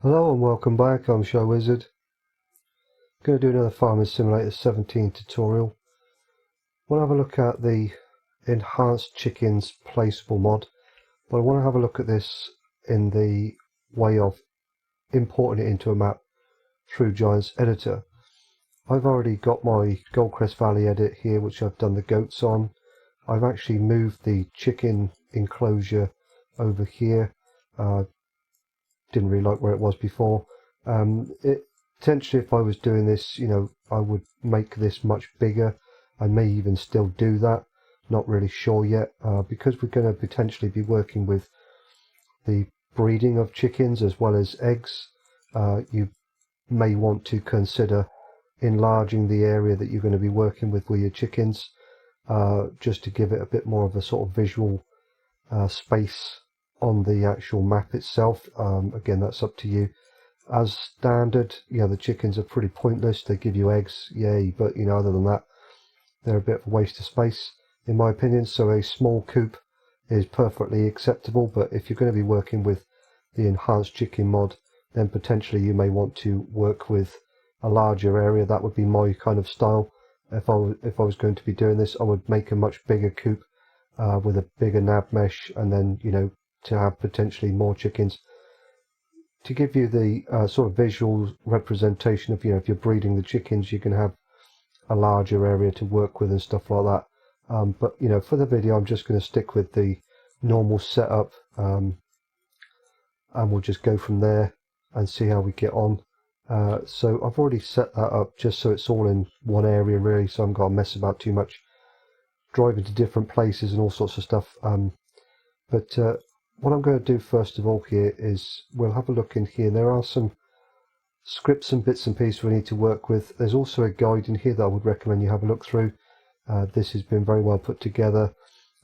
Hello and welcome back, I'm ShyWizard. Going to do another Farming Simulator 17 tutorial. I want to have a look at the Enhanced Chickens Placeable mod, but I want to have a look at this in the way of importing it into a map through Giant's Editor. I've already got my Goldcrest Valley edit here, which I've done the goats on. I've actually moved the chicken enclosure over here. Didn't really like where it was before. Potentially, if I was doing this, I would make this much bigger. I may even still do that. Not really sure yet, because we're going to potentially be working with the breeding of chickens as well as eggs. You may want to consider enlarging the area that you're going to be working with your chickens, just to give it a bit more of a sort of visual space on the actual map itself. Again, that's up to you. As standard, the chickens are pretty pointless. They give you eggs, yay, but other than that, they're a bit of a waste of space, in my opinion. So a small coop is perfectly acceptable, but if you're going to be working with the enhanced chicken mod, then potentially you may want to work with a larger area. That would be my kind of style. If I was going to be doing this, I would make a much bigger coop with a bigger nab mesh, and then to have potentially more chickens, to give you the sort of visual representation of if you're breeding the chickens, you can have a larger area to work with and stuff like that. But for the video, I'm just going to stick with the normal setup, and we'll just go from there and see how we get on. So I've already set that up just so it's all in one area really, so I haven't got to mess about too much driving to different places and all sorts of stuff. But what I'm going to do first of all here is we'll have a look in here. There are some scripts and bits and pieces we need to work with. There's also a guide in here that I would recommend you have a look through. This has been very well put together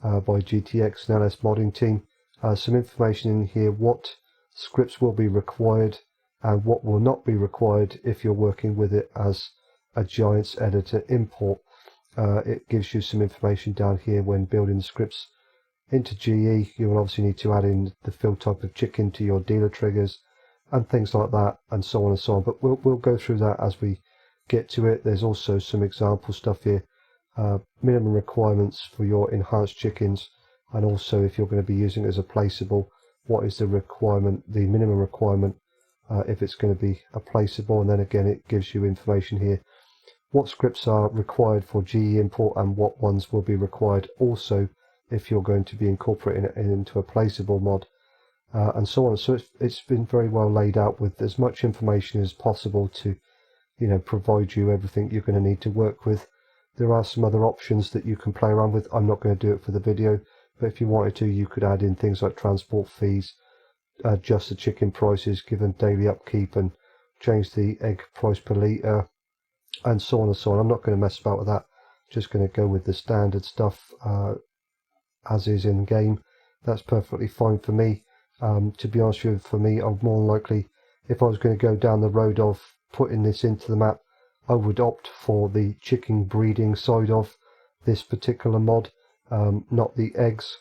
by GTX and LS modding team. Some information in here, what scripts will be required and what will not be required if you're working with it as a Giant's Editor import. It gives you some information down here when building the scripts into GE. You will obviously need to add in the field type of chicken to your dealer triggers and things like that, and so on and so on. But we'll go through that as we get to it. There's also some example stuff here, minimum requirements for your enhanced chickens, and also if you're going to be using it as a placeable, what is the requirement, the minimum requirement, if it's going to be a placeable. And then again, it gives you information here what scripts are required for GE import and what ones will be required also if you're going to be incorporating it into a placeable mod, and so on. So it's been very well laid out with as much information as possible to provide you everything you're going to need to work with. There are some other options that you can play around with. I'm not going to do it for the video, but if you wanted to, you could add in things like transport fees, adjust the chicken prices given daily upkeep, and change the egg price per litre, and so on and so on. I'm not going to mess about with that. Just going to go with the standard stuff as is in game. That's perfectly fine for me. To be honest with you, for me, I'm more likely, if I was going to go down the road of putting this into the map, I would opt for the chicken breeding side of this particular mod, not the eggs,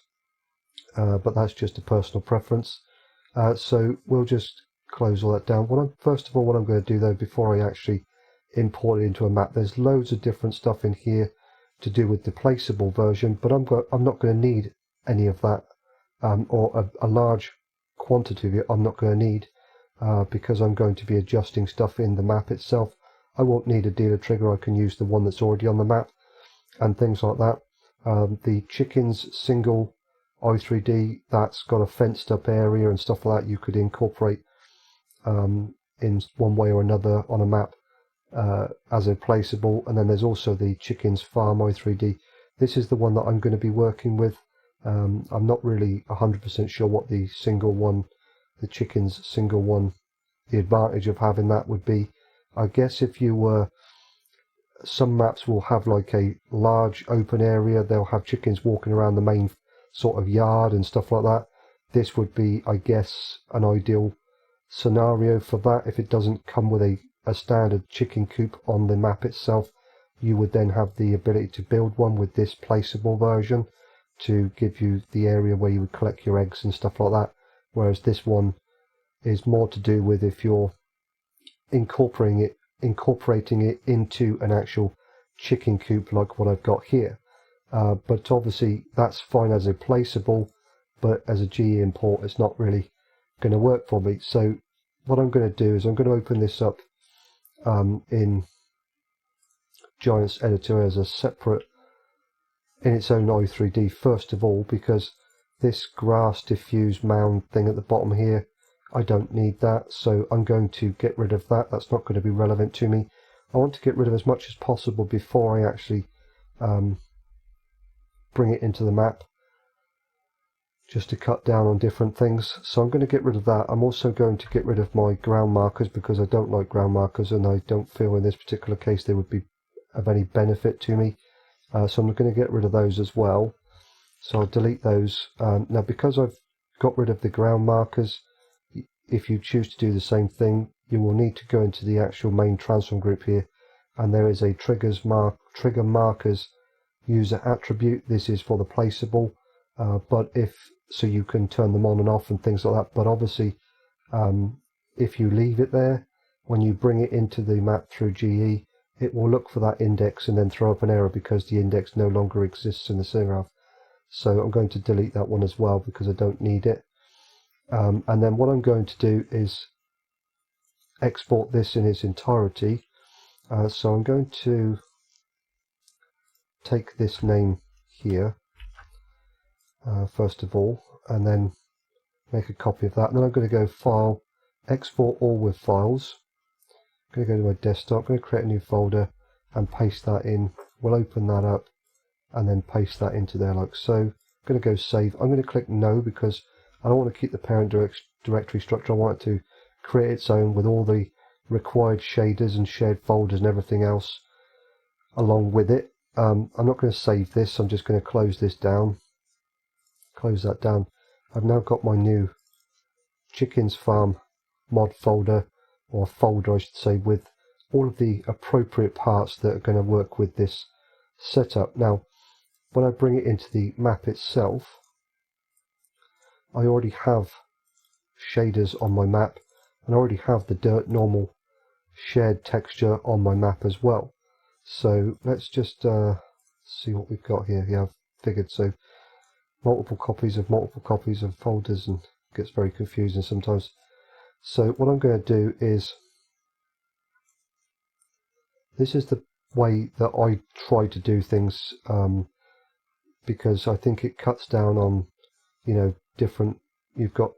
but that's just a personal preference. So we'll just close all that down. First of all, what I'm going to do though, before I actually import it into a map, there's loads of different stuff in here to do with the placeable version, but I'm not going to need any of that, or a large quantity of it I'm not going to need, because I'm going to be adjusting stuff in the map itself. I won't need a dealer trigger. I can use the one that's already on the map and things like that. The chickens single i3D, that's got a fenced up area and stuff like that you could incorporate in one way or another on a map as a placeable. And then there's also the chickens farm i3D. This is the one that I'm going to be working with. I'm not really 100% sure what the single one, the chickens single one, the advantage of having that would be. I guess if you were, some maps will have like a large open area, they'll have chickens walking around the main sort of yard and stuff like that. This would be, I guess, an ideal scenario for that. If it doesn't come with a standard chicken coop on the map itself, you would then have the ability to build one with this placeable version to give you the area where you would collect your eggs and stuff like that. Whereas this one is more to do with if you're incorporating it into an actual chicken coop like what I've got here. But obviously that's fine as a placeable, but as a GE import it's not really going to work for me. So what I'm going to do is I'm going to open this up in Giants Editor as a separate, in its own i3D first of all, because this grass diffuse mound thing at the bottom here, I don't need that, so I'm going to get rid of that. That's not going to be relevant to me. I want to get rid of as much as possible before I actually bring it into the map, just to cut down on different things. So I'm going to get rid of that. I'm also going to get rid of my ground markers because I don't like ground markers, and I don't feel in this particular case they would be of any benefit to me. So I'm going to get rid of those as well. So I'll delete those. Now because I've got rid of the ground markers, if you choose to do the same thing, you will need to go into the actual main transform group here, and there is a trigger markers user attribute. This is for the placeable, but so you can turn them on and off and things like that. But obviously if you leave it there, when you bring it into the map through GE, it will look for that index and then throw up an error because the index no longer exists in the graph. So I'm going to delete that one as well because I don't need it. And then what I'm going to do is export this in its entirety. So I'm going to take this name here first of all, and then make a copy of that. And then I'm going to go File, Export All with Files. I'm going to go to my desktop, I'm going to create a new folder and paste that in. We'll open that up and then paste that into there like so. I'm going to go Save. I'm going to click No because I don't want to keep the parent directory structure. I want it to create its own with all the required shaders and shared folders and everything else along with it. I'm not going to save this. I'm just going to close this down. Close that down. I've now got my new Chickens Farm mod folder, or folder I should say, with all of the appropriate parts that are going to work with this setup. Now when I bring it into the map itself, I already have shaders on my map, and I already have the dirt normal shared texture on my map as well. So let's just see what we've got here. Yeah, I've figured so. Multiple copies of folders, and it gets very confusing sometimes. So what I'm going to do is, this is the way that I try to do things, because I think it cuts down on, different, you've got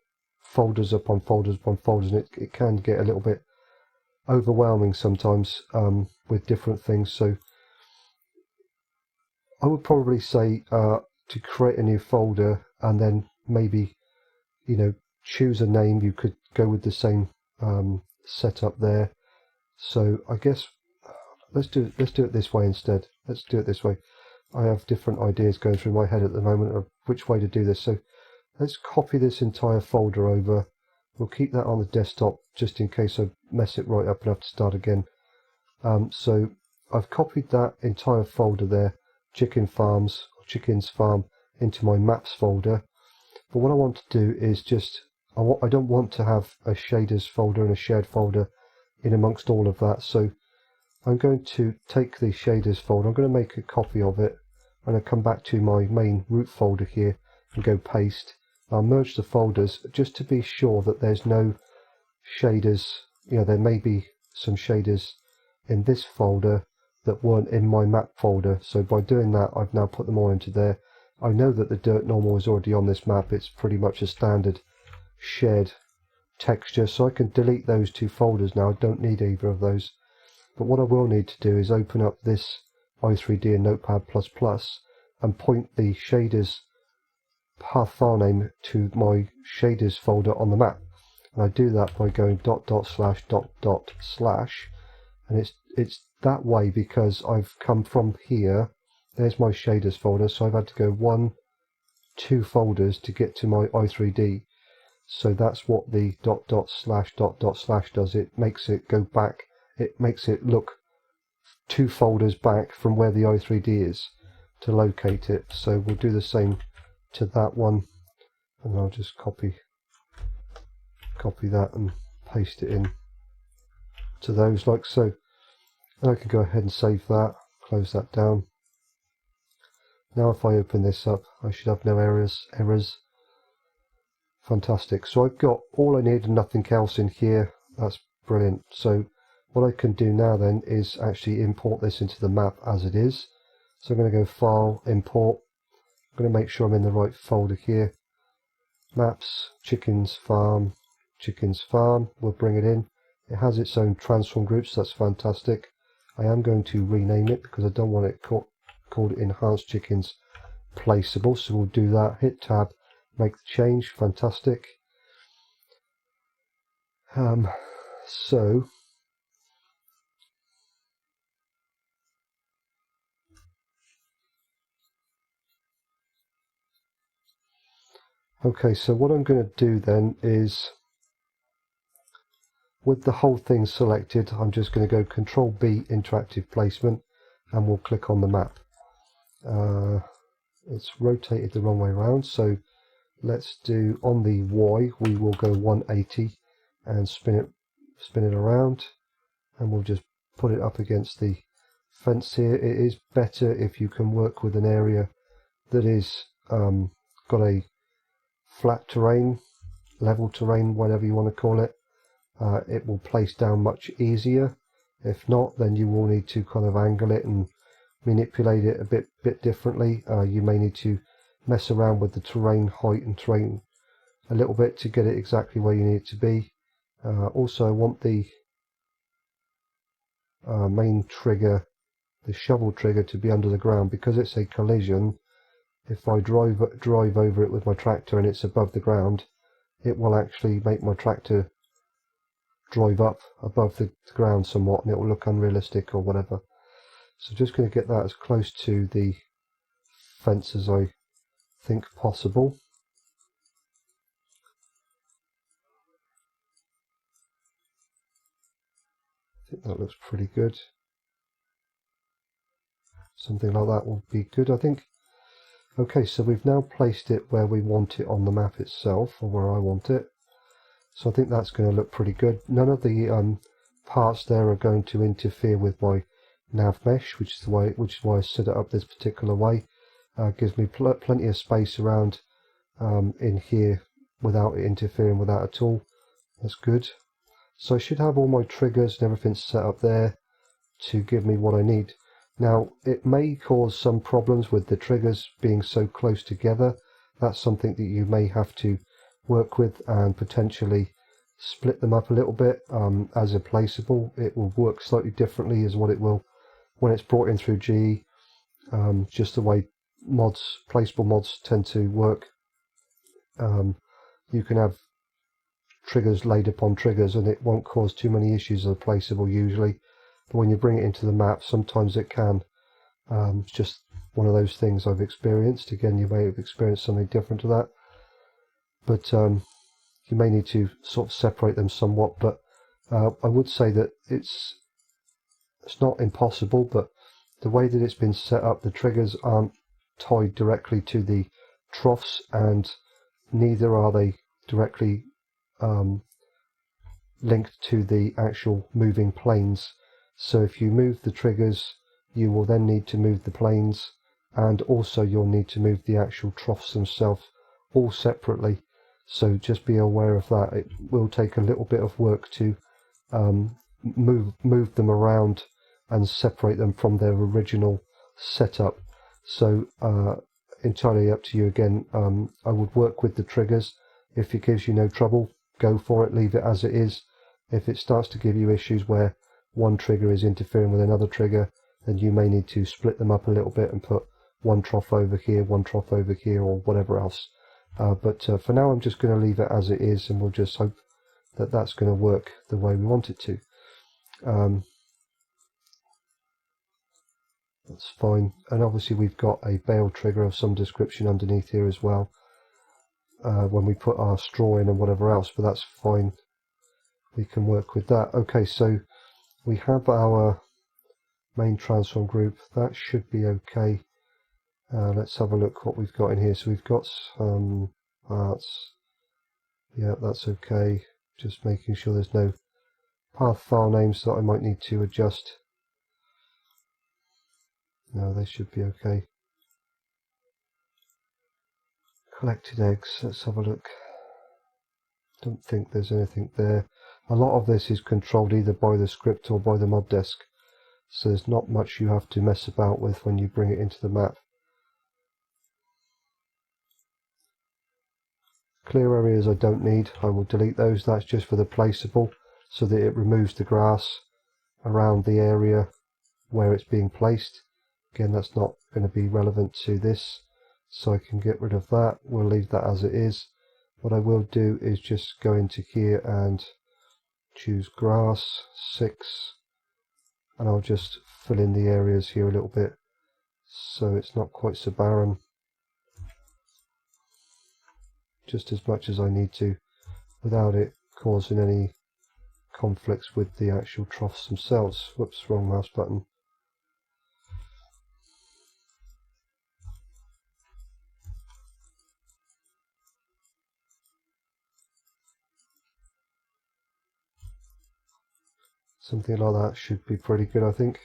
folders upon folders upon folders, and it can get a little bit overwhelming sometimes with different things. So I would probably say to create a new folder and then maybe choose a name. You could go with the same setup there. So I guess let's do it this way instead. Let's do it this way. I have different ideas going through my head at the moment of which way to do this. So let's copy this entire folder over. We'll keep that on the desktop just in case I mess it right up and have to start again. So I've copied that entire folder there, Chickens Farm, into my maps folder. But what I want to do is I don't want to have a shaders folder and a shared folder in amongst all of that. So I'm going to take the shaders folder, I'm going to make a copy of it, and I'll come back to my main root folder here and go paste. I'll merge the folders just to be sure that there's no shaders. There may be some shaders in this folder that weren't in my map folder. So by doing that, I've now put them all into there. I know that the dirt normal is already on this map. It's pretty much a standard shared texture, so I can delete those two folders now. I don't need either of those. But what I will need to do is open up this i3D and Notepad++ and point the shaders path file name to my shaders folder on the map. And I do that by going // and it's that way because I've come from here. There's my shaders folder, so I've had to go 2 folders to get to my i3D. So that's what the // does. It makes it go back. It makes it look 2 folders back from where the i3D is to locate it. So we'll do the same to that one, and I'll just copy copy that and paste it in to those like so. And I can go ahead and save that, close that down. Now if I open this up, I should have no errors. Fantastic. So I've got all I need and nothing else in here. That's brilliant. So what I can do now then is actually import this into the map as it is. So I'm going to go File, Import. I'm going to make sure I'm in the right folder here. Maps, Chickens Farm. We'll bring it in. It has its own transform groups. That's fantastic. I am going to rename it because I don't want it called Enhanced Chickens Placeable. So we'll do that. Hit Tab, make the change. Fantastic. Okay, so what I'm going to do then is, with the whole thing selected, I'm just going to go Control B, Interactive Placement, and we'll click on the map. It's rotated the wrong way around, so let's do on the Y, we will go 180 and spin it around, and we'll just put it up against the fence here. It is better if you can work with an area that is got a flat terrain, level terrain, whatever you want to call it. It will place down much easier. If not, then you will need to kind of angle it and manipulate it a bit differently. You may need to mess around with the terrain height and terrain a little bit to get it exactly where you need it to be. Also, I want the main trigger, the shovel trigger, to be under the ground because it's a collision. If I drive over it with my tractor and it's above the ground, it will actually make my tractor drive up above the ground somewhat, and it will look unrealistic or whatever. So just going to get that as close to the fence as I think possible. I think that looks pretty good. Something like that will be good, I think. Okay, so we've now placed it where we want it on the map itself, or where I want it. So I think that's going to look pretty good. None of the parts there are going to interfere with my nav mesh, which is why I set it up this particular way. Gives me plenty of space around in here without it interfering with that at all. That's good. So I should have all my triggers and everything set up there to give me what I need. Now, it may cause some problems with the triggers being so close together. That's something that you may have to work with and potentially split them up a little bit. As a placeable, it will work slightly differently as what it will when it's brought in through GE. Just the way placeable mods tend to work. You can have triggers laid upon triggers and it won't cause too many issues as a placeable usually. But when you bring it into the map, sometimes it can. It's just one of those things I've experienced. Again, you may have experienced something different to that. But you may need to sort of separate them somewhat. But I would say that it's not impossible, but the way that it's been set up, the triggers aren't tied directly to the troughs, and neither are they directly linked to the actual moving planes. So if you move the triggers, you will then need to move the planes, and also you'll need to move the actual troughs themselves all separately. So just be aware of that. It will take a little bit of work to move them around and separate them from their original setup. So entirely up to you again. I would work with the triggers. If it gives you no trouble, go for it, leave it as it is. If it starts to give you issues where one trigger is interfering with another trigger, then you may need to split them up a little bit and put one trough over here, one trough over here, or whatever else. But for now I'm just going to leave it as it is, and we'll just hope that that's going to work the way we want it to. That's fine. And obviously we've got a bale trigger of some description underneath here as well, when we put our straw in and whatever else, but that's fine. We can work with that. Okay, so we have our main transform group. That should be okay. Let's have a look what we've got in here. So we've got some parts. Yeah, that's okay. Just making sure there's no path file names that I might need to adjust. No, they should be okay. Collected eggs, let's have a look. Don't think there's anything there. A lot of this is controlled either by the script or by the mod desk, so there's not much you have to mess about with when you bring it into the map. Clear areas I don't need, I will delete those. That's just for the placeable, so that it removes the grass around the area where it's being placed. Again, that's not going to be relevant to this, so I can get rid of that. We'll leave that as it is. What I will do is just go into here and choose grass 6, and I'll just fill in the areas here a little bit so it's not quite so barren, just as much as I need to without it causing any conflicts with the actual troughs themselves. Whoops, wrong mouse button. Something like that should be pretty good, I think.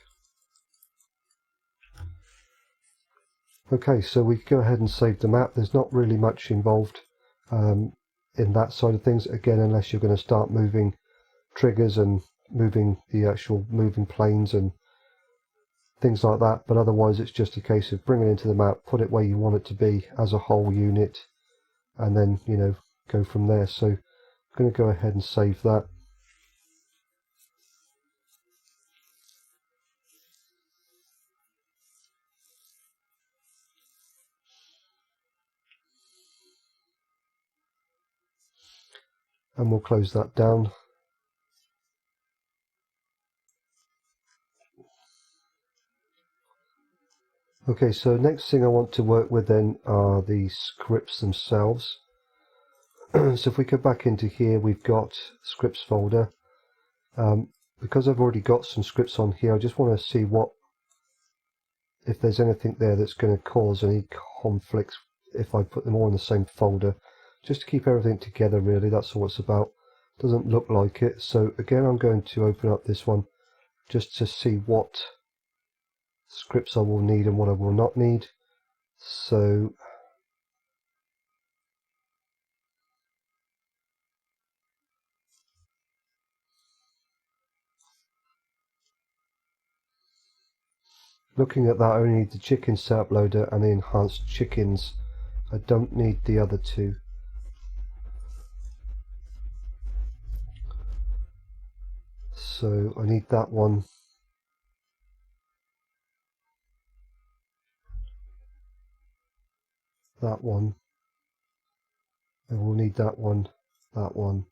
Okay, so we go ahead and save the map. There's not really much involved in that side of things, again, unless you're going to start moving triggers and moving the actual moving planes and things like that, but otherwise it's just a case of bringing it into the map, put it where you want it to be as a whole unit, and then, you know, go from there. So I'm going to go ahead and save that. And we'll close that down. Okay, so next thing I want to work with then are the scripts themselves. So if we go back into here, we've got scripts folder. Because I've already got some scripts on here, I just want to see if there's anything there that's going to cause any conflicts if I put them all in the same folder. Just to keep everything together, really, that's all it's about. Doesn't look like it, so again I'm going to open up this one just to see what scripts I will need and what I will not need. So looking at that, I only need the chicken setup loader and the enhanced chickens. I don't need the other two. So I need that one. That one. I will need that one. That one.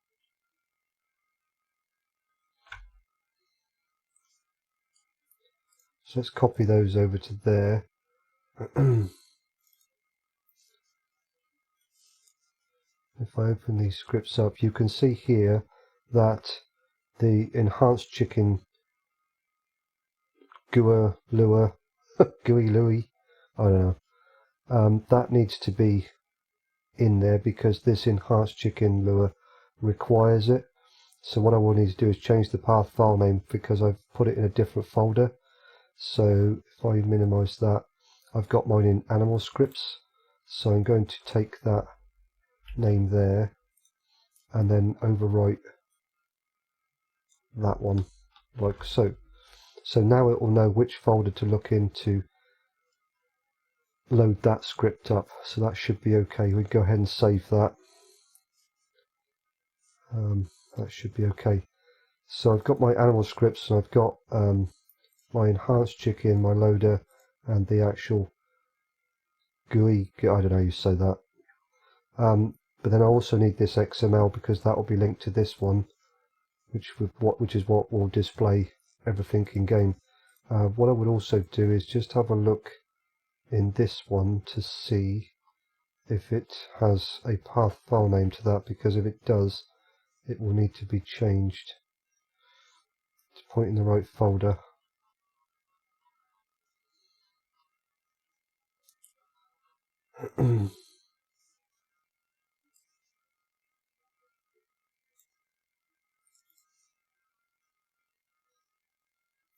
So let's copy those over to there. If I open these scripts up, you can see here that the enhanced chicken gooey Louie, I don't know, that needs to be in there because this enhanced chicken lure requires it. So what I will need to do is change the path file name because I've put it in a different folder. So if I minimize that, I've got mine in animal scripts, so I'm going to take that name there and then overwrite that one like so. So now it will know which folder to look in to load that script up, so that should be okay. We go ahead and save that. That should be okay. So I've got my animal scripts and I've got my enhanced chicken, my loader, and the actual GUI, I don't know how you say that. But then I also need this XML because that will be linked to this one, which is what will display everything in game. What I would also do is just have a look in this one to see if it has a path file name to that, because if it does, it will need to be changed to point in the right folder.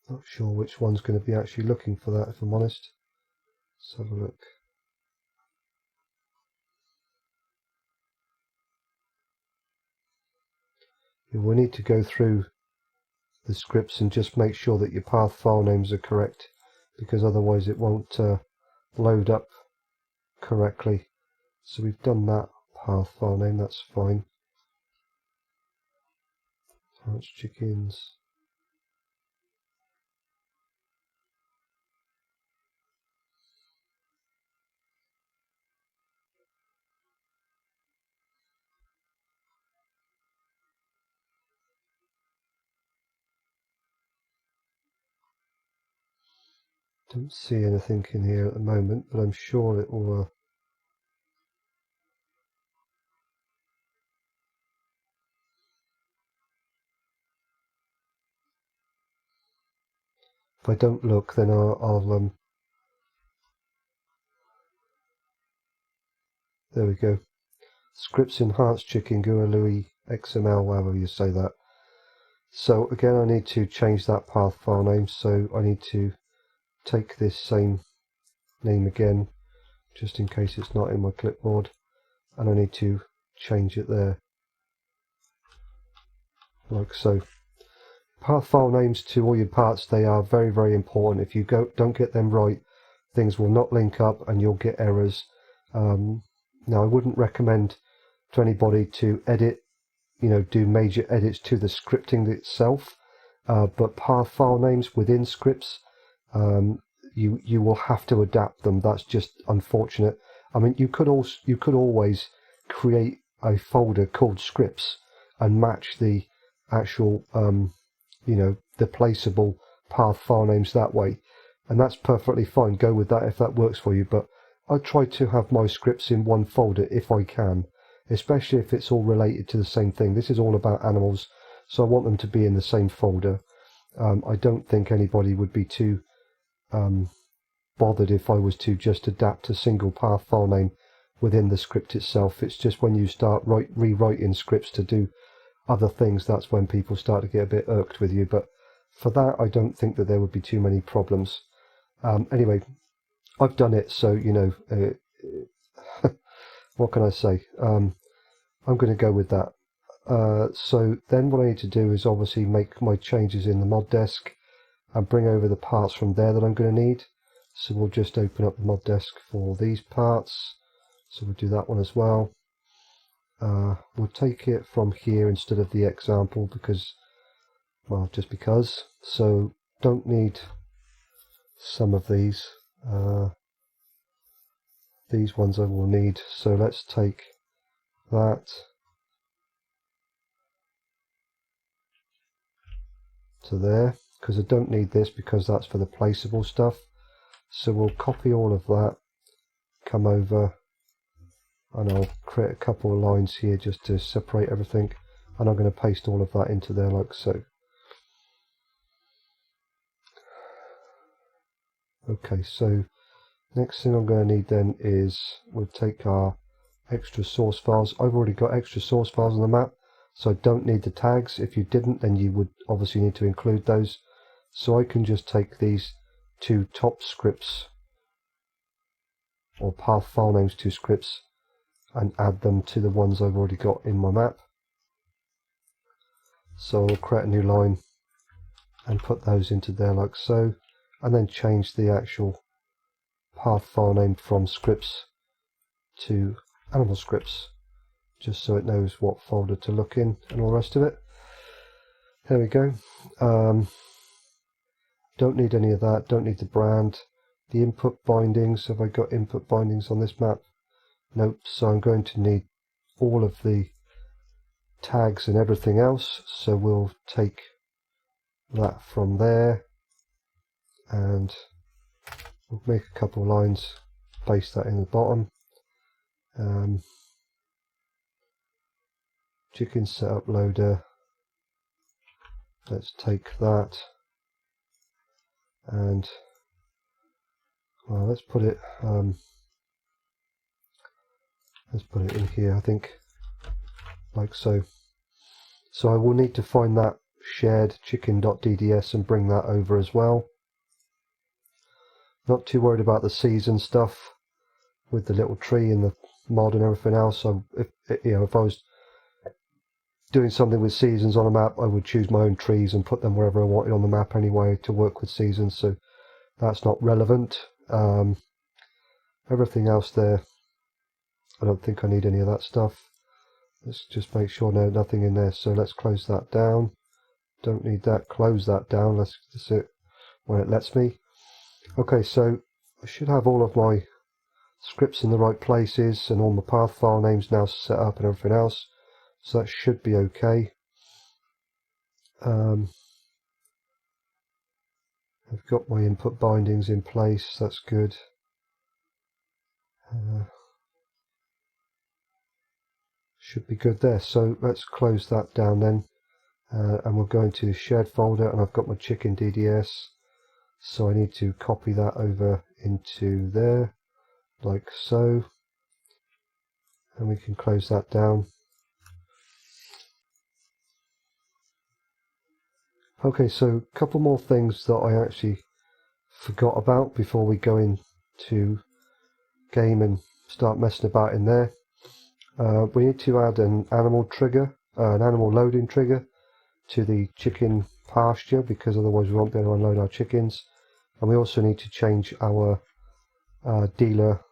Not sure which one's going to be actually looking for that, if I'm honest. Let's have a look. We need to go through the scripts and just make sure that your path file names are correct, because otherwise it won't load up correctly. So we've done that path file name, that's fine. Pouch chickens. Don't see anything in here at the moment, but I'm sure it will. If I don't look, then I'll there we go. Scripts enhanced chicken GUI XML, however you say that. So again, I need to change that path file name. So I need to take this same name again, just in case it's not in my clipboard, and I need to change it there, like so. Path file names to all your parts, they are very, very important. If you don't get them right, things will not link up and you'll get errors. Now, I wouldn't recommend to anybody to edit, do major edits to the scripting itself, but path file names within scripts, you will have to adapt them. That's just unfortunate. I mean, you could always create a folder called scripts and match the actual the placeable path file names that way, and that's perfectly fine. Go with that if that works for you, but I try to have my scripts in one folder if I can, especially if it's all related to the same thing. This is all about animals, so I want them to be in the same folder. I don't think anybody would be too bothered if I was to just adapt a single path file name within the script itself. It's just when you start rewriting scripts to do other things, that's when people start to get a bit irked with you. But for that, I don't think that there would be too many problems. Anyway, I've done it, so what can I say? I'm going to go with that. So then what I need to do is obviously make my changes in the mod desk and bring over the parts from there that I'm going to need. So we'll just open up the mod desk for these parts. So we'll do that one as well. We'll take it from here instead of the example because, well, just because. So don't need some of these. These ones I will need. So let's take that. To there, because I don't need this because that's for the placeable stuff. So we'll copy all of that, come over, and I'll create a couple of lines here just to separate everything, and I'm going to paste all of that into there like so. Okay, so next thing I'm going to need then is we'll take our extra source files. I've already got extra source files on the map, so I don't need the tags. If you didn't, then you would obviously need to include those. So I can just take these two top scripts or path file names to scripts and add them to the ones I've already got in my map. So I'll create a new line and put those into there like so, and then change the actual path file name from scripts to animal scripts, just so it knows what folder to look in and all the rest of it. There we go. Don't need any of that, don't need the brand. The input bindings, have I got input bindings on this map? Nope, so I'm going to need all of the tags and everything else, so we'll take that from there and we'll make a couple of lines, paste that in the bottom. Chicken setup loader, let's take that and well, let's put it in here, I think, like so. So I will need to find that shared chicken.dds and bring that over as well. Not too worried about the season stuff with the little tree and the mod and everything else. So if I was doing something with seasons on a map, I would choose my own trees and put them wherever I wanted on the map anyway to work with seasons. So that's not relevant. Everything else there, I don't think I need any of that stuff. Let's just make sure nothing in there. So let's close that down. Don't need that. Close that down. Let's just it when it lets me. Okay, so I should have all of my scripts in the right places and all my path file names now set up and everything else. So that should be okay. I've got my input bindings in place. That's good. Should be good there. So let's close that down then. And we'll go into the shared folder, and I've got my chicken DDS. So I need to copy that over into there, like so. And we can close that down. Okay, so a couple more things that I actually forgot about before we go into game and start messing about in there. We need to add an animal trigger, an animal loading trigger to the chicken pasture, because otherwise we won't be able to unload our chickens. And we also need to change our dealer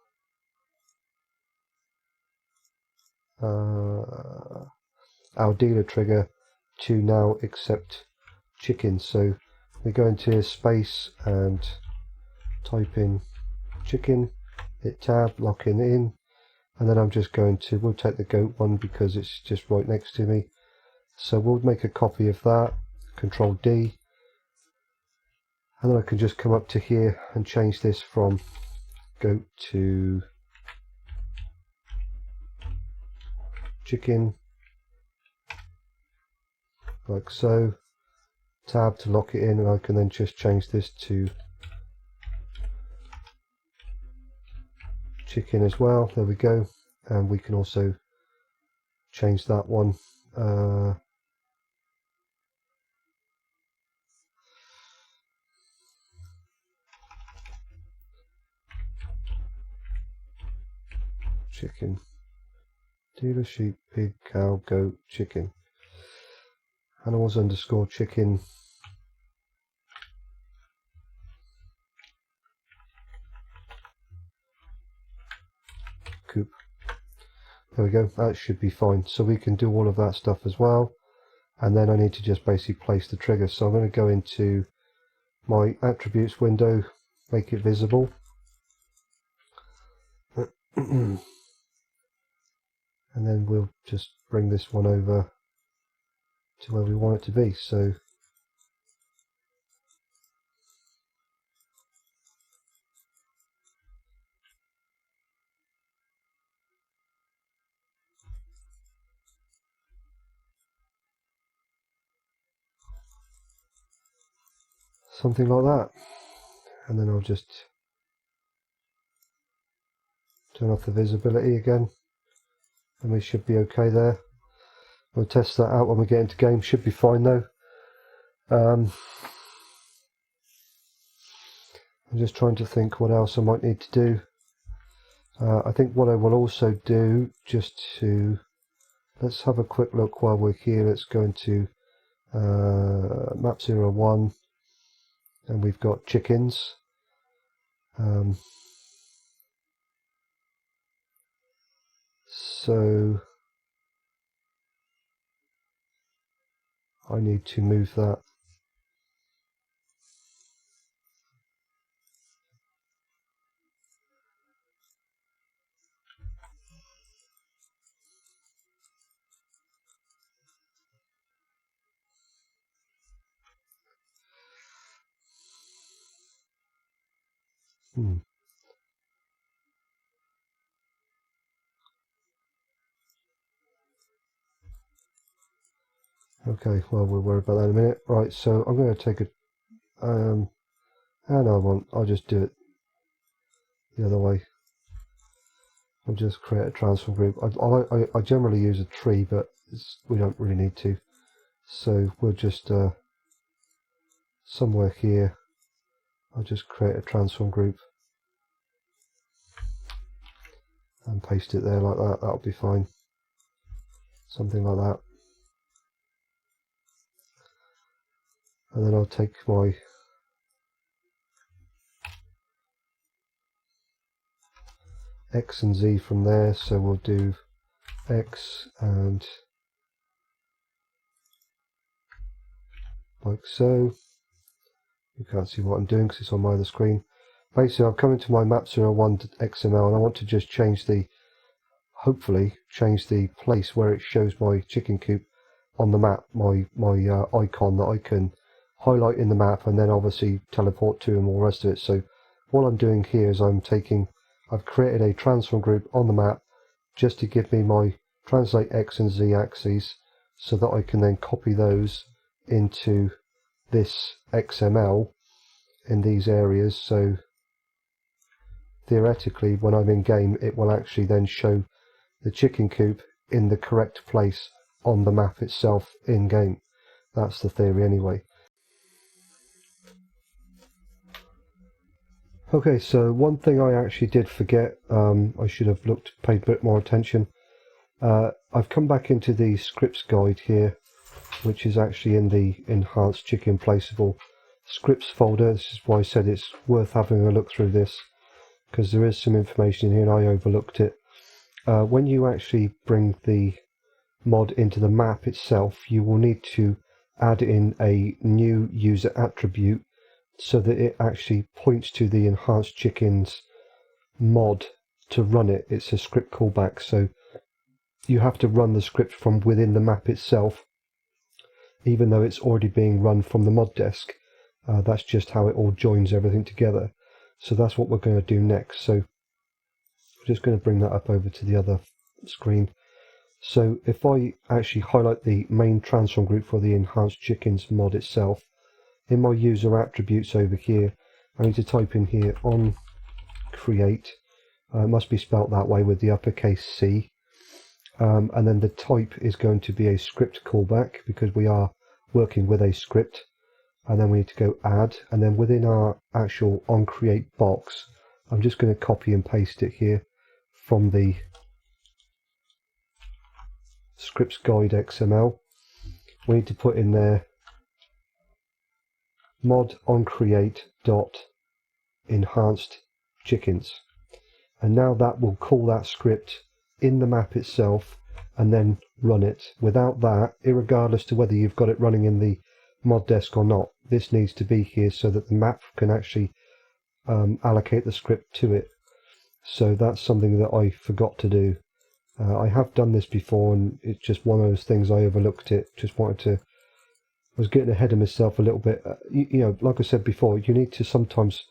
trigger to now accept chickens. So we go into space and type in chicken, hit tab, locking in, and then I'm just going to, we'll take the goat one because it's just right next to me. So we'll make a copy of that, Control D, and then I can just come up to here and change this from goat to chicken, like so. Tab to lock it in, and I can then just change this to chicken as well. There we go. And we can also change that one. Chicken. Dealer sheep, pig, cow, goat, chicken. Animals underscore chicken. Coop. There we go. That should be fine. So we can do all of that stuff as well. And then I need to just basically place the trigger. So I'm going to go into my attributes window, make it visible. And then we'll just bring this one over to where we want it to be. So something like that. And then I'll just turn off the visibility again, and we should be okay there. We'll test that out when we get into game. Should be fine though. I'm just trying to think what else I might need to do. I think what I will also do, just to, let's have a quick look while we're here. Let's go into map 01, and we've got chickens. So I need to move that. Okay, well, we'll worry about that in a minute. Right, so I'm going to take a, and I'll just do it the other way. I'll just create a transform group. I generally use a tree, but we don't really need to. So we'll just somewhere here I'll just create a transform group and paste it there like that. That'll be fine, something like that. And then I'll take my X and Z from there, so we'll do X and like so. You can't see what I'm doing because it's on my other screen. Basically I've come into my map01 XML and I want to just change the, hopefully change the place where it shows my chicken coop on the map, my icon that I can highlight in the map and then obviously teleport to and all the rest of it. So what I'm doing here is I've created a transform group on the map just to give me my translate X and Z axes so that I can then copy those into this XML in these areas. So theoretically when I'm in game it will actually then show the chicken coop in the correct place on the map itself in game. That's the theory anyway. Okay, so one thing I actually did forget, I should have paid a bit more attention. I've come back into the scripts guide here, which is actually in the enhanced chicken placeable scripts folder. This is why I said it's worth having a look through this, because there is some information in here and I overlooked it. When you actually bring the mod into the map itself, you will need to add in a new user attribute so that it actually points to the enhanced chickens mod to run it. It's a script callback, so you have to run the script from within the map itself, even though it's already being run from the mod desk. That's just how it all joins everything together. So that's what we're going to do next. So I'm just going to bring that up over to the other screen. So if I actually highlight the main transform group for the enhanced chickens mod itself, in my user attributes over here, I need to type in here on create. It must be spelt that way with the uppercase C. And then the type is going to be a script callback because we are working with a script. And then we need to go add, and then within our actual on create box, I'm just going to copy and paste it here from the scripts guide XML. We need to put in there mod on create dot enhanced chickens, and now that will call that script in the map itself and then run it. Without that, irregardless to whether you've got it running in the mod desk or not, this needs to be here so that the map can actually allocate the script to it. So that's something that I forgot to do. I have done this before and it's just one of those things I overlooked it. Just wanted to, I was getting ahead of myself a little bit. You know, like I said before, you need to sometimes,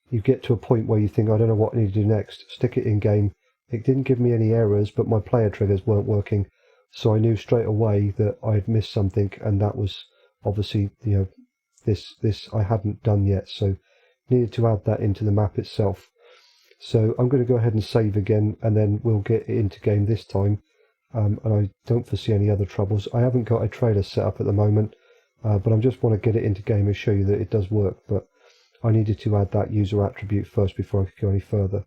you get to a point where you think, I don't know what I need to do next, stick it in game. It didn't give me any errors, but my player triggers weren't working. So I knew straight away that I had missed something, and that was obviously, you know, this I hadn't done yet. So needed to add that into the map itself. So I'm going to go ahead and save again, and then we'll get into game this time. And I don't foresee any other troubles. I haven't got a trailer set up at the moment, but I just want to get it into game and show you that it does work. But I needed to add that user attribute first before I could go any further.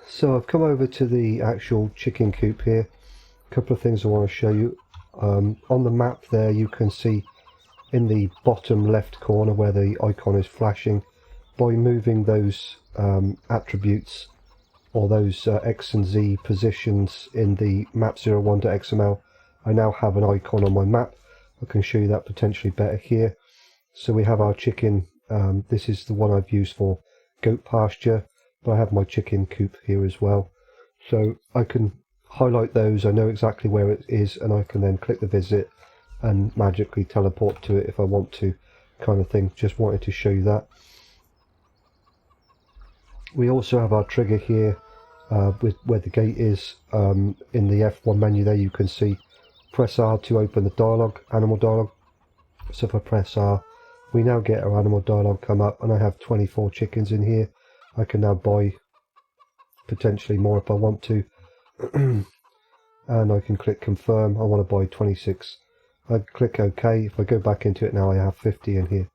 So I've come over to the actual chicken coop here. A couple of things I want to show you. On the map there you can see in the bottom left corner where the icon is flashing, by moving those attributes or those X and Z positions in the map01.xml, I now have an icon on my map. I can show you that potentially better here. So we have our chicken, this is the one I've used for goat pasture, but I have my chicken coop here as well. So I can highlight those, I know exactly where it is, and I can then click the visit and magically teleport to it if I want to, kind of thing. Just wanted to show you that. We also have our trigger here with where the gate is. In the F1 menu there you can see press R to open the dialogue, animal dialogue. So if I press R, we now get our animal dialogue come up, and I have 24 chickens in here. I can now buy potentially more if I want to. And I can click confirm. I want to buy 26. I click OK. If I go back into it now, I have 50 in here.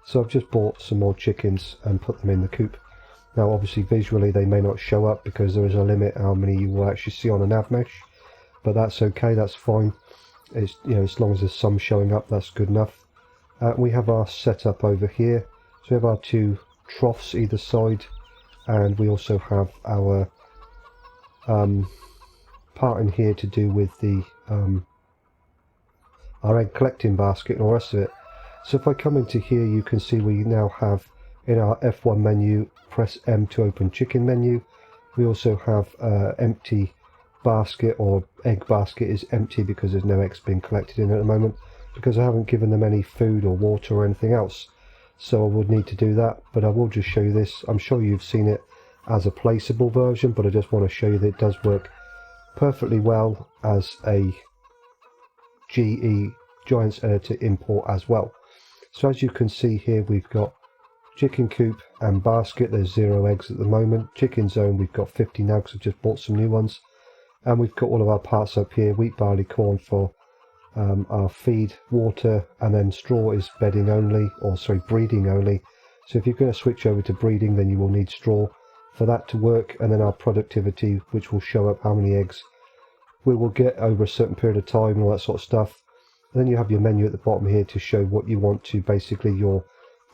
So I've just bought some more chickens and put them in the coop. Now obviously visually they may not show up because there is a limit how many you will actually see on a nav mesh, but that's okay, that's fine. It's, you know, as long as there's some showing up, that's good enough. We have our setup over here. So we have our two troughs either side, and we also have our part in here to do with the our egg collecting basket and all the rest of it. So if I come into here, you can see we now have in our F1 menu, press M to open chicken menu. We also have empty basket, or egg basket is empty because there's no eggs being collected in at the moment, because I haven't given them any food or water or anything else. So I would need to do that, but I will just show you this. I'm sure you've seen it as a placeable version, but I just want to show you that it does work perfectly well as a GE Giants editor import as well. So as you can see here, we've got chicken coop and basket. There's 0 eggs at the moment. Chicken zone, we've got 50 now because I've just bought some new ones. And we've got all of our parts up here: wheat, barley, corn for our feed, water, and then straw is bedding only, or sorry, breeding only. So if you're going to switch over to breeding, then you will need straw for that to work. And then our productivity, which will show up how many eggs we will get over a certain period of time and all that sort of stuff. And then you have your menu at the bottom here to show what you want to, basically your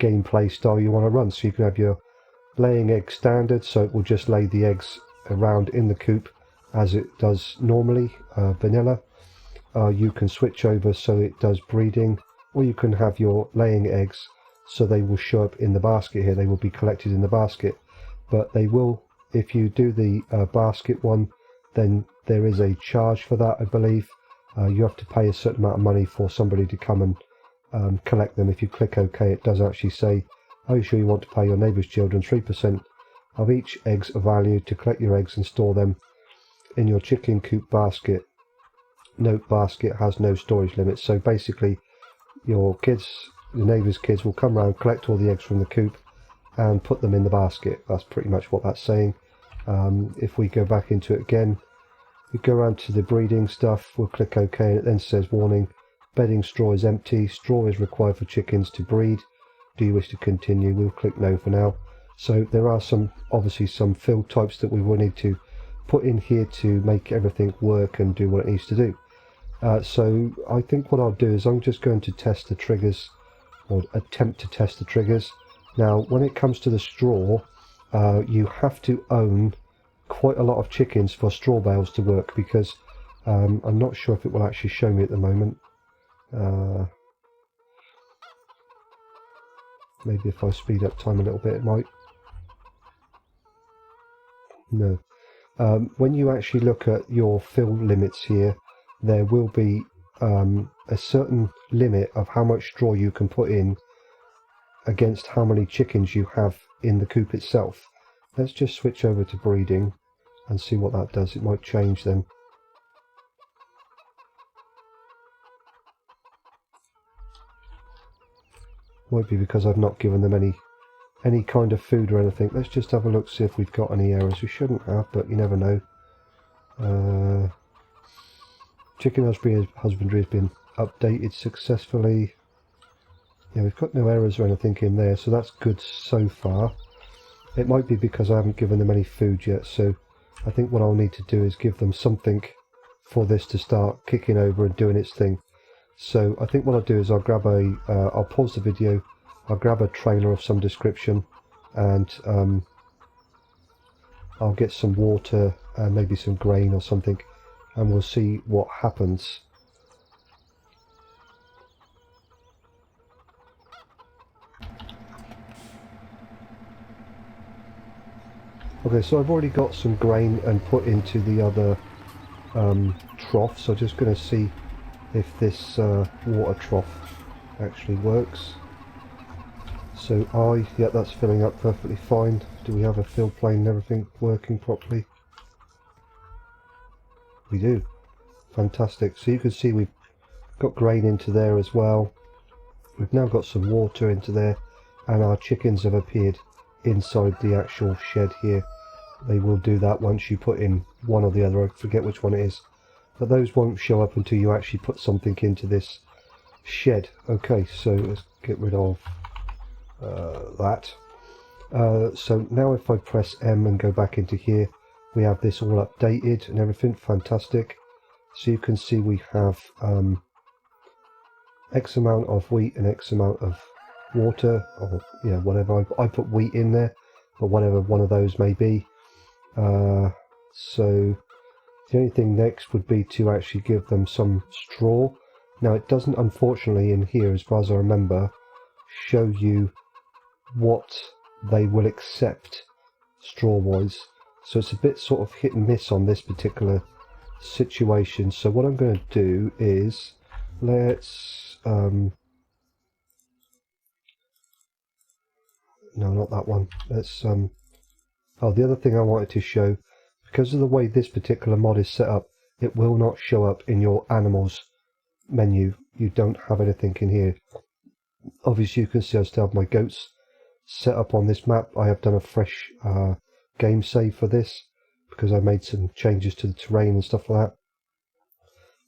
gameplay style you want to run. So you can have your laying egg standard, so it will just lay the eggs around in the coop as it does normally, vanilla. You can switch over so it does breeding, or you can have your laying eggs so they will show up in the basket here. They will be collected in the basket, but they will, if you do the basket one, then there is a charge for that, I believe. You have to pay a certain amount of money for somebody to come and collect them. If you click OK, it does actually say, are you sure you want to pay your neighbour's children 3% of each egg's value to collect your eggs and store them in your chicken coop basket? Note, basket has no storage limit. So basically your kids, the neighbour's kids, will come around, collect all the eggs from the coop and put them in the basket. That's pretty much what that's saying. If we go back into it again, we go around to the breeding stuff, we'll click OK, and it then says, warning, bedding straw is empty, straw is required for chickens to breed. Do you wish to continue? We'll click no for now. So there are obviously some field types that we will need to put in here to make everything work and do what it needs to do. So I think what I'll do is I'm just going to test the triggers, or attempt to test the triggers. Now when it comes to the straw, you have to own quite a lot of chickens for straw bales to work, because I'm not sure if it will actually show me at the moment. Maybe if I speed up time a little bit it might. No. When you actually look at your fill limits here, there will be a certain limit of how much straw you can put in against how many chickens you have in the coop itself. Let's just switch over to breeding and see what that does. It might change them. Might be because I've not given them any kind of food or anything. Let's just have a look, see if we've got any errors. We shouldn't have, but you never know. Chicken husbandry has been updated successfully. Yeah, we've got no errors or anything in there, so that's good so far. It might be because I haven't given them any food yet, so I think what I'll need to do is give them something for this to start kicking over and doing its thing. So I think what I'll do is I'll grab I'll pause the video, I'll grab a trailer of some description, and I'll get some water and maybe some grain or something, and we'll see what happens. Okay, so I've already got some grain and put into the other trough, so I'm just going to see if this water trough actually works. So yeah, that's filling up perfectly fine. Do we have a fill plane and everything working properly? We do. Fantastic. So you can see we've got grain into there as well. We've now got some water into there, and our chickens have appeared inside the actual shed here. they will do that once you put in one or the other. I forget which one it is, but those won't show up until you actually put something into this shed. Okay, so let's get rid of that. So now if I press M and go back into here, we have this all updated and everything. Fantastic. So you can see we have X amount of wheat and X amount of water, or yeah, whatever. I put wheat in there, but whatever one of those may be. So the only thing next would be to actually give them some straw. Now it doesn't, unfortunately, in here, as far as I remember, show you what they will accept straw-wise. So it's a bit sort of hit and miss on this particular situation. So what I'm going to do is, let's... no, not that one. Let's... oh, the other thing I wanted to show, because of the way this particular mod is set up, it will not show up in your animals menu. You don't have anything in here. Obviously you can see I still have my goats set up on this map. I have done a fresh game save for this because I made some changes to the terrain and stuff like that,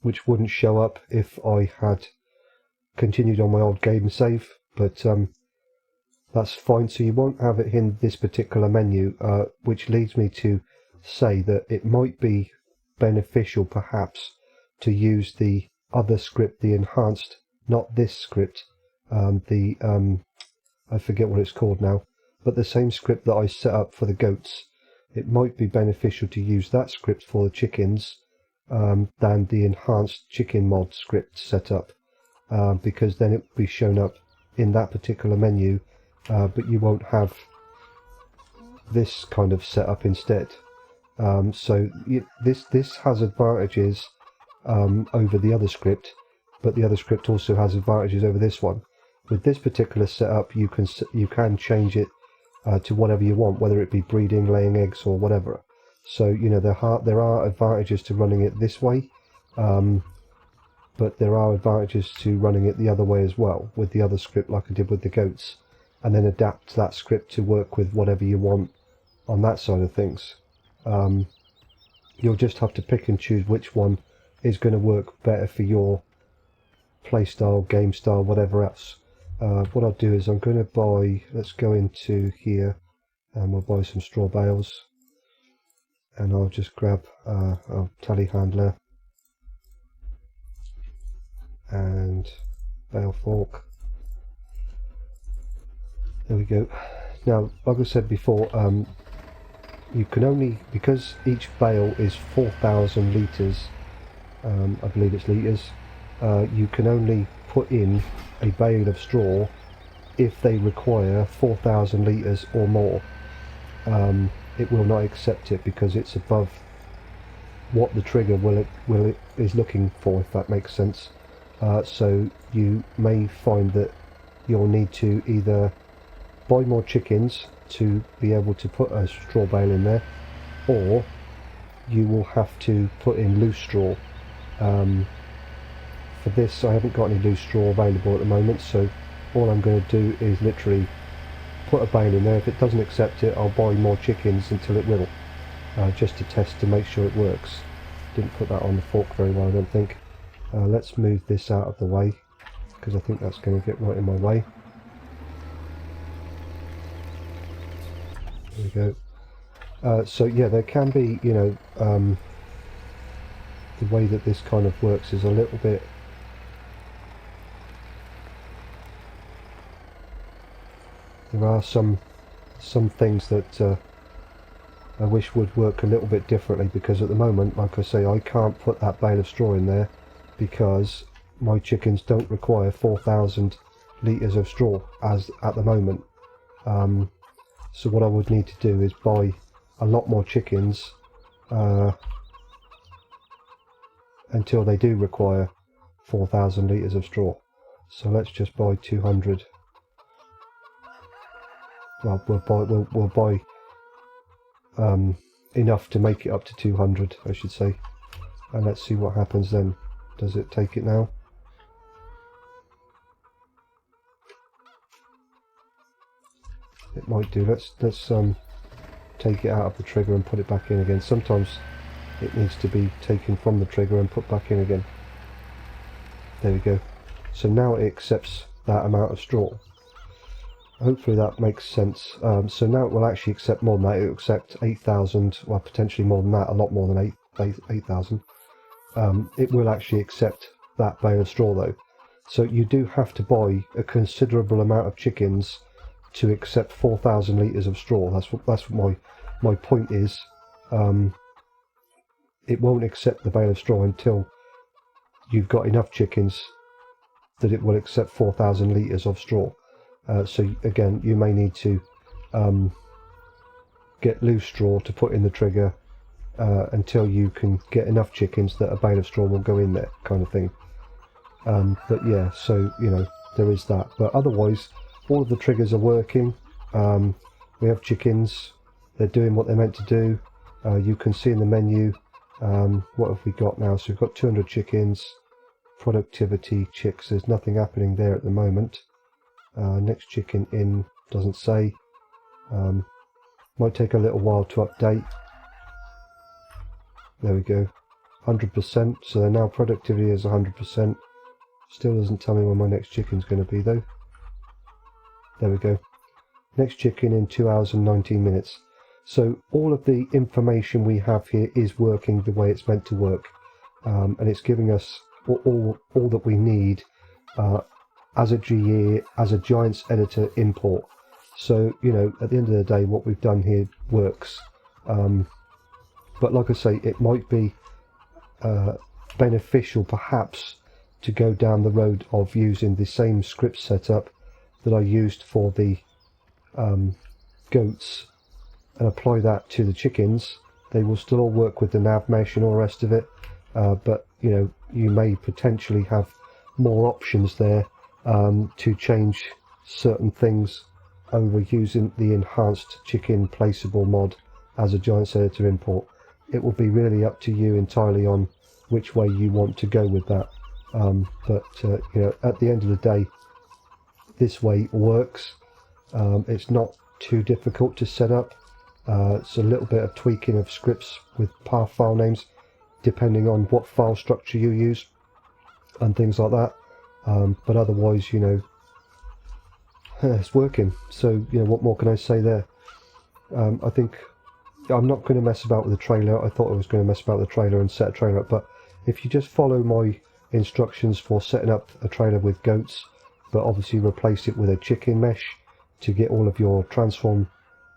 which wouldn't show up if I had continued on my old game save, but that's fine. So you won't have it in this particular menu, which leads me to say that it might be beneficial perhaps to use the other script, the enhanced, not this script, I forget what it's called now, but the same script that I set up for the goats. It might be beneficial to use that script for the chickens than the enhanced chicken mod script setup, because then it will be shown up in that particular menu, but you won't have this kind of setup instead. So this has advantages over the other script, but the other script also has advantages over this one. With this particular setup, you can change it to whatever you want, whether it be breeding, laying eggs, or whatever. So you know there are advantages to running it this way, but there are advantages to running it the other way as well, with the other script, like I did with the goats, and then adapt that script to work with whatever you want on that side of things. You'll just have to pick and choose which one is going to work better for your play style, game style, whatever else. What I'll do is I'm going to buy, let's go into here and we'll buy some straw bales, and I'll just grab a tally handler and bale fork. There we go. Now, like I said before, you can only, because each bale is 4,000 litres, I believe it's litres, you can only put in a bale of straw if they require 4,000 litres or more. It will not accept it because it's above what the trigger is looking for, if that makes sense. So you may find that you'll need to either buy more chickens to be able to put a straw bale in there, or you will have to put in loose straw. For this, I haven't got any loose straw available at the moment, so all I'm going to do is literally put a bale in there. If it doesn't accept it, I'll buy more chickens until it will, just to test to make sure it works. Didn't put that on the fork very well, I don't think. Let's move this out of the way, because I think that's going to get right in my way. There we go. So yeah, there can be, you know, the way that this kind of works is a little bit, there are some things that I wish would work a little bit differently, because at the moment, like I say, I can't put that bale of straw in there because my chickens don't require 4,000 litres of straw as at the moment. So what I would need to do is buy a lot more chickens until they do require 4,000 litres of straw. So let's just buy 200. Well, we'll buy enough to make it up to 200, I should say. And let's see what happens then. Does it take it now? It might do. Let's take it out of the trigger and put it back in again. Sometimes it needs to be taken from the trigger and put back in again. There we go. So now it accepts that amount of straw. Hopefully that makes sense. So now it will actually accept more than that. It will accept 8,000, well potentially more than that, a lot more than 8,000. It will actually accept that bale of straw though. So you do have to buy a considerable amount of chickens to accept 4,000 litres of straw. That's what my point is. It won't accept the bale of straw until you've got enough chickens that it will accept 4,000 litres of straw. So again, you may need to get loose straw to put in the trigger until you can get enough chickens that a bale of straw will go in there, kind of thing. But yeah, so you know, there is that. But otherwise, all of the triggers are working. We have chickens, they're doing what they're meant to do. You can see in the menu, what have we got now? So we've got 200 chickens, productivity, chicks, there's nothing happening there at the moment. Next chicken in, doesn't say. Might take a little while to update. There we go, 100%, so they're now productivity is 100%. Still doesn't tell me when my next chicken's going to be though. There we go. Next chicken in 2 hours and 19 minutes. So all of the information we have here is working the way it's meant to work. And it's giving us all that we need as a GE, as a Giants editor import. So, you know, at the end of the day, what we've done here works. But like I say, it might be beneficial perhaps to go down the road of using the same script setup that I used for the goats and apply that to the chickens. They will still all work with the nav mesh and all the rest of it, but you know, you may potentially have more options there to change certain things over using the enhanced chicken placeable mod as a Giants editor import. It will be really up to you entirely on which way you want to go with that. But you know, at the end of the day, this way works. It's not too difficult to set up. It's a little bit of tweaking of scripts with path file names depending on what file structure you use and things like that. But otherwise, you know, it's working. So you know, what more can I say there? I think I'm not going to mess about with the trailer. I thought I was going to mess about with the trailer and set a trailer up, but if you just follow my instructions for setting up a trailer with goats, but obviously replace it with a chicken mesh to get all of your transform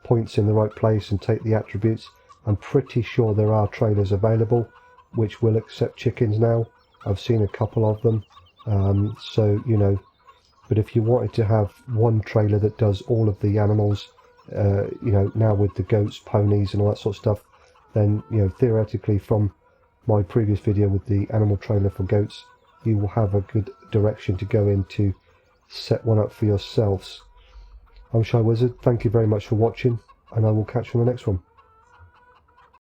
points in the right place and take the attributes, I'm pretty sure there are trailers available which will accept chickens now. I've seen a couple of them. So you know, but if you wanted to have one trailer that does all of the animals, you know, now with the goats, ponies and all that sort of stuff, then you know, theoretically from my previous video with the animal trailer for goats, you will have a good direction to go in to set one up for yourselves. I'm ShyWizard, thank you very much for watching, and I will catch you on the next one.